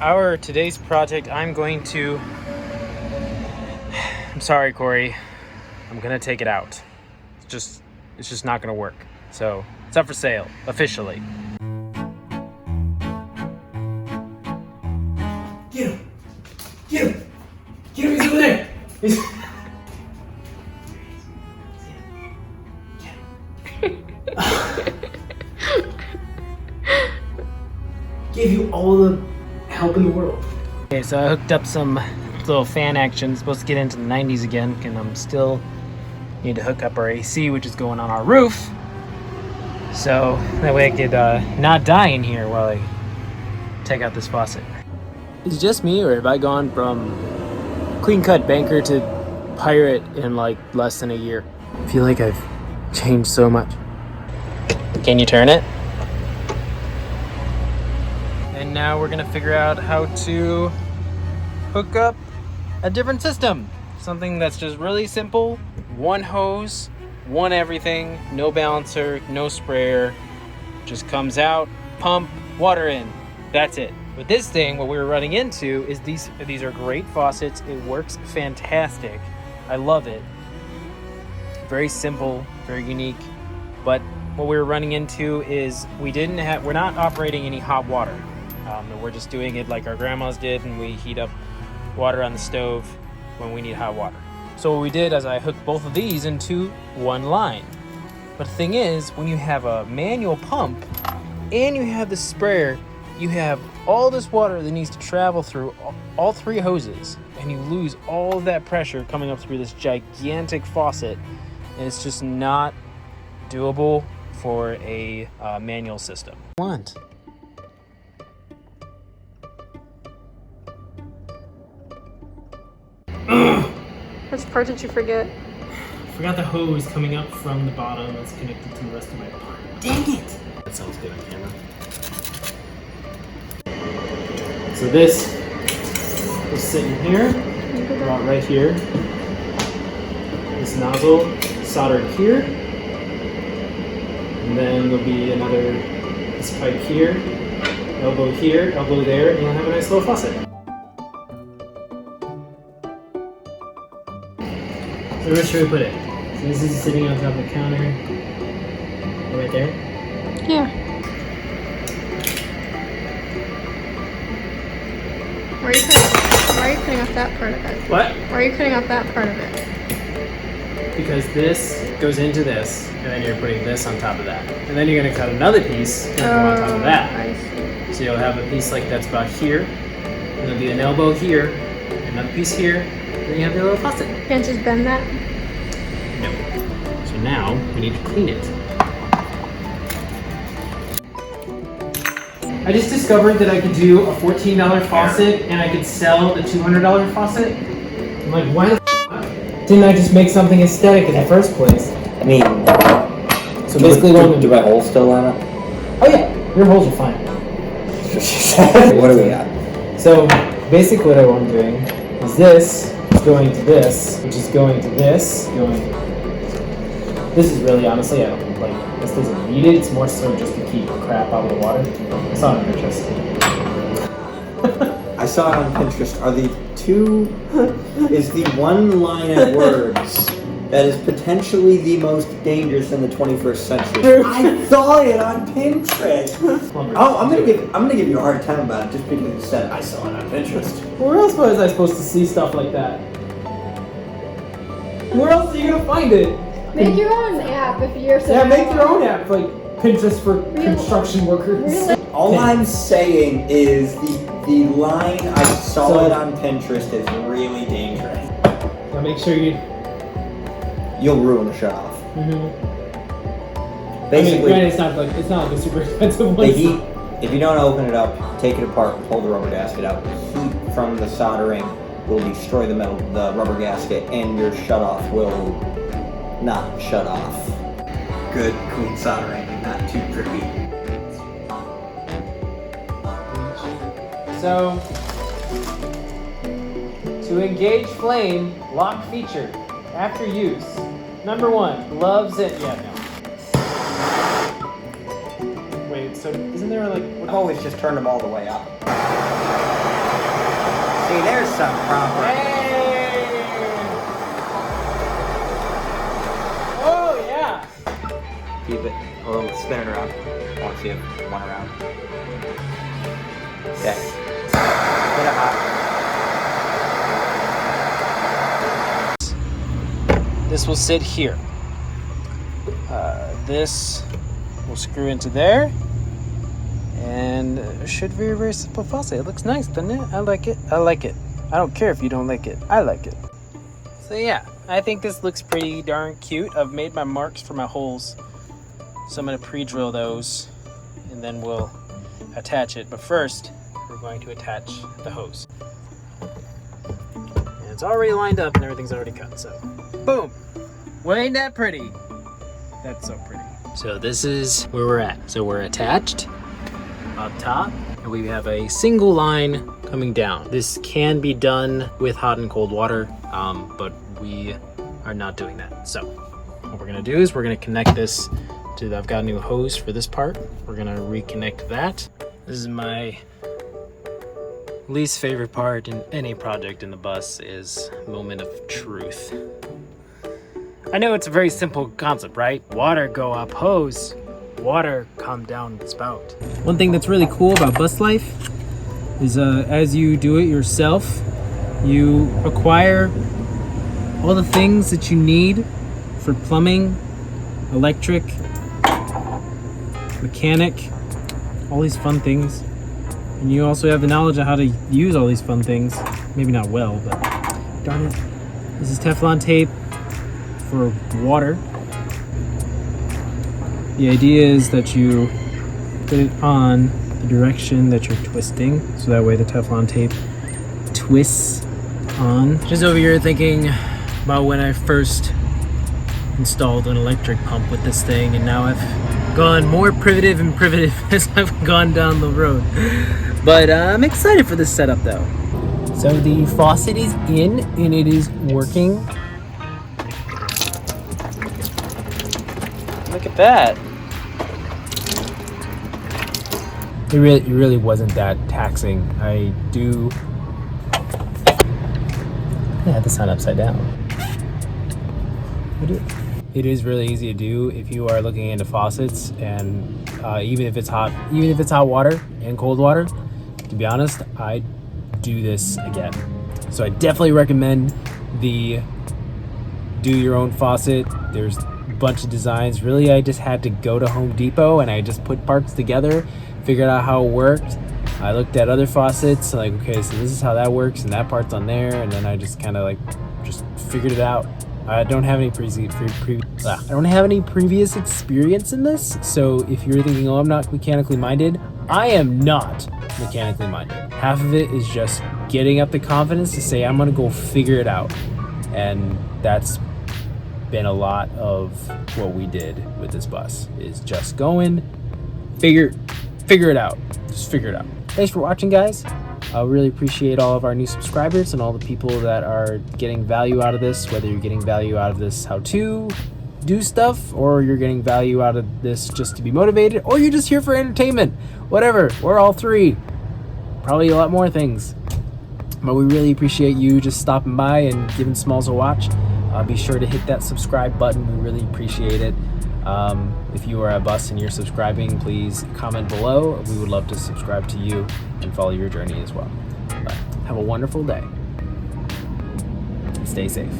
Our today's project, I'm sorry, Corey, I'm gonna take it out. It's just not gonna work. So it's up for sale, officially. Get him! Get him! Get him, he's over there! Gave you all the help in the world. Okay, so I hooked up some little fan action. Supposed to get into the 90s again, and I'm still need to hook up our AC, which is going on our roof. So that way I could not die in here while I take out this faucet. Is it just me, or have I gone from clean-cut banker to pirate in like less than a year? I feel like I've changed so much. Can you turn it? And now we're gonna figure out how to hook up a different system. Something that's just really simple. One hose, one everything, no balancer, no sprayer. Just comes out, pump, water in. That's it. With this thing, what we were running into is these are great faucets. It works fantastic. I love it. Very simple, very unique. But what we were running into is we're not operating any hot water. We're just doing it like our grandmas did, and we heat up water on the stove when we need hot water. So what we did is I hooked both of these into one line. But the thing is, when you have a manual pump and you have the sprayer, you have all this water that needs to travel through all three hoses, and you lose all of that pressure coming up through this gigantic faucet, and it's just not doable for a manual system. What? Which part did you forget? I forgot the hose coming up from the bottom that's connected to the rest of my part. Dang it! That sounds good on camera. So this is sitting here, about right here. This nozzle soldered here. And then there'll be this pipe here, elbow here, elbow there, and you'll have a nice little faucet. So where should we put it? So this is sitting on top of the counter. Right there? Yeah. Why are you cutting off that part of it? What? Why are you cutting off that part of it? Because this goes into this, and then you're putting this on top of that. And then you're going to cut another piece and go on top of that. I see. So you'll have a piece like that's about here, and there'll be an elbow here, another piece here, and then you have your little faucet. Can't just bend that? No. So now we need to clean it. I just discovered that I could do a $14 faucet and I could sell the $200 faucet. I'm like, why the didn't I just make something aesthetic in the first place? I mean, so basically, do my holes still line up? Oh yeah, your holes are fine. What do we got? So basically, what I'm doing is this is going to this, which is going to this, This is really, honestly, I don't like. This doesn't need it. It's more so just to keep crap out of the water. I saw it on Pinterest. I saw it on Pinterest. Is the one line of words that is potentially the most dangerous in the 21st century. I saw it on Pinterest. Oh, I'm gonna give you a hard time about it just because you said I saw it on Pinterest. Where else was I supposed to see stuff like that? Where else are you gonna find it? Make your own app if you're so. Yeah, make your own app, like Pinterest for construction workers. Really? All I'm saying is the line I saw it on Pinterest is really dangerous. Now make sure You'll ruin the shut off. Mm-hmm. Basically, I mean, granted, it's not like a super expensive one. the heat. If you don't open it up, take it apart, pull the rubber gasket out. The heat from the soldering will destroy the rubber gasket, and your shut off will not shut off. Good, clean soldering, not too tricky. So, to engage flame, lock feature. After use. Number 1, gloves and Wait, so isn't there like... I've always just turned them all the way up. See, there's some proper. Hey! Oh yeah! Keep it. Oh, spin it around. I want to see it one around. Okay. Get it hot. This will sit here. This will screw into there. And it should be a very simple faucet. It looks nice, doesn't it? I like it. I like it. I don't care if you don't like it. I like it. So yeah, I think this looks pretty darn cute. I've made my marks for my holes. So I'm going to pre-drill those and then we'll attach it. But first, we're going to attach the hose. And it's already lined up and everything's already cut, so boom! Well, ain't that pretty? That's so pretty. So this is where we're at. So we're attached up top and we have a single line coming down. This can be done with hot and cold water, but we are not doing that. So what we're gonna do is we're gonna connect this to, I've got a new hose for this part. We're gonna reconnect that. This is my least favorite part in any project in the bus is moment of truth. I know it's a very simple concept, right? Water go up hose, water come down spout. One thing that's really cool about bus life is as you do it yourself, you acquire all the things that you need for plumbing, electric, mechanic, all these fun things. And you also have the knowledge of how to use all these fun things. Maybe not well, but darn it. This is Teflon tape for water. The idea is that you put it on the direction that you're twisting, so that way the Teflon tape twists on. Just over here thinking about when I first installed an electric pump with this thing, and now I've gone more primitive and primitive as I've gone down the road. But I'm excited for this setup though. So the faucet is in and it is working. Look at that. It really wasn't that taxing. I had this on upside down. It is really easy to do if you are looking into faucets, and even if it's hot water and cold water. To be honest, I do this again. So I definitely recommend the do your own faucet. There's a bunch of designs. Really, I just had to go to Home Depot and I just put parts together, figured out how it worked. I looked at other faucets, like, okay, so this is how that works and that part's on there, and then I just kind of just figured it out. I don't have any previous experience in this, so if you're thinking, oh, I'm not mechanically minded, I am not mechanically minded. Half of it is just getting up the confidence to say, I'm gonna go figure it out. And that's been a lot of what we did with this bus, is just going, figure it out. Just figure it out. Thanks for watching, guys. I really appreciate all of our new subscribers and all the people that are getting value out of this, whether you're getting value out of this how to do stuff, or you're getting value out of this just to be motivated, or you're just here for entertainment. Whatever, we're all three. Probably a lot more things. But we really appreciate you just stopping by and giving Smalls a watch. Be sure to hit that subscribe button. We really appreciate it. If you are a bus and you're subscribing, please comment below. We would love to subscribe to you and follow your journey as well. But have a wonderful day. Stay safe.